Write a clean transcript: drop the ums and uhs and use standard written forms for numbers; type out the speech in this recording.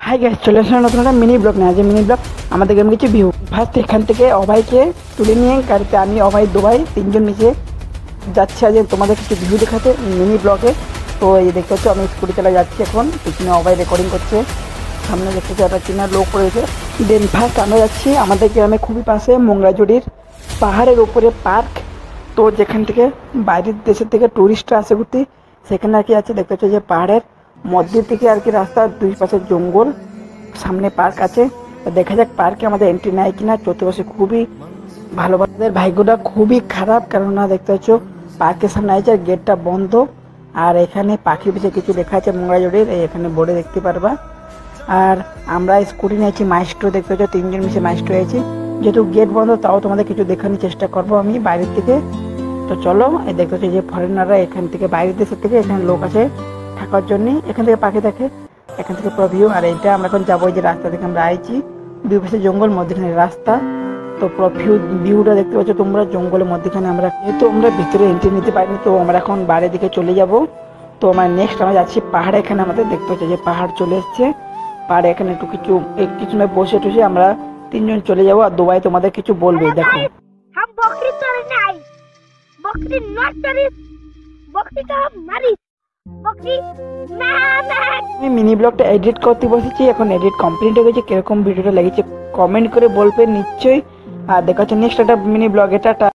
Hi guys, চলে আসলে নতুন একটা মিনি ব্লগ নিয়ে। আজ মিনি ব্লগ আমাদের গ্রামে কিছু ভিউ। ফার্স্ট এখান থেকে অভয়কে তুলে নিয়ে গাড়িতে আমি অভয় দুবাই তিনজন নিচে যাচ্ছি আজ তোমাদের কিছু ভিউ দেখাতে মিনি ব্লগে। তো এই দেখতে পাচ্ছ আমি স্কুটি চালা যাচ্ছি এখন, পিছনে অভয় রেকর্ডিং করছে, সামনে দেখতে পাচ্ছি একটা চিনার লোক রয়েছে। দেন ফার্স্ট আমরা যাচ্ছি আমাদের গ্রামে খুবই পাশে মোংরাজুড়ির পাহাড়ের উপরে পার্ক। তো যেখান থেকে বাইরের দেশের থেকে টুরিস্টরা আসে ঘুরতে, সেখানে আর কি আছে দেখতে পাচ্ছ যে পাহাড়ের মধ্যে থেকে আর কি রাস্তার দুই পাশে জঙ্গল, সামনে পার্ক আছে। দেখা যাক পার্কে আমাদের এন্ট্রি নেয় কিনা। চতুর্পাশে খুবই ভালো, আমাদের ভাগ্যটা খুবই খারাপ, কেননা দেখতে পাচ্ছ পার্কের সামনে আছে আর গেটটা বন্ধ। আর এখানে পাখির পিছিয়ে কিছু লেখা আছে মোংরাজুড়ির, এখানে বোর্ডে দেখতে পারবা। আর আমরা স্কুটি নিয়েছি মাইস্ট্রো, দেখতে পাচ্ছ তিনজন মিশে মাইস্ট্রো হয়েছি। যেহেতু গেট বন্ধ তাও তোমাদের কিছু দেখানোর চেষ্টা করবো আমি বাইরের থেকে। তো চলো, এই দেখতে পাচ্ছি যে ফরেনাররা এখান থেকে বাইরের দেশের থেকে এখানে লোক আছে থাকার জন্য, এখান থেকে পাখি দেখে, এখান থেকে পুরো ভিউ। আর এইটা আমরা এখন যাবো, যে রাস্তা থেকে আমরা আইছি, দুই পাশে জঙ্গল, মধ্যখানে রাস্তা। তো পুরো ভিউটা দেখতে পাচ্ছ তোমরা, জঙ্গলের মধ্যখানে আমরা, যেহেতু আমরা ভিতরে এন্ট্রি নিতে পারিনি, তো আমরা এখন বাইরের দিকে চলে যাব। তো আমরা নেক্সট আমরা যাচ্ছি পাহাড়ে, এখানে আমাদের দেখতে পাচ্ছি যে পাহাড় চলে এসছে। পাহাড়ে এখানে একটু কিছু সময় বসে টসে আমরা তিনজন চলে যাবো। আর দুবাই তোমাদের কিছু বলবে, দেখো। আমি মিনি ব্লগটা এডিট করতে বসেছি, এখন এডিট কমপ্লিট হয়ে গেছে। কিরকম ভিডিওটা লেগেছে কমেন্ট করে বলবে নিশ্চয়ই। আর দেখা হচ্ছে নেক্সট একটা মিনি ব্লগ। এটা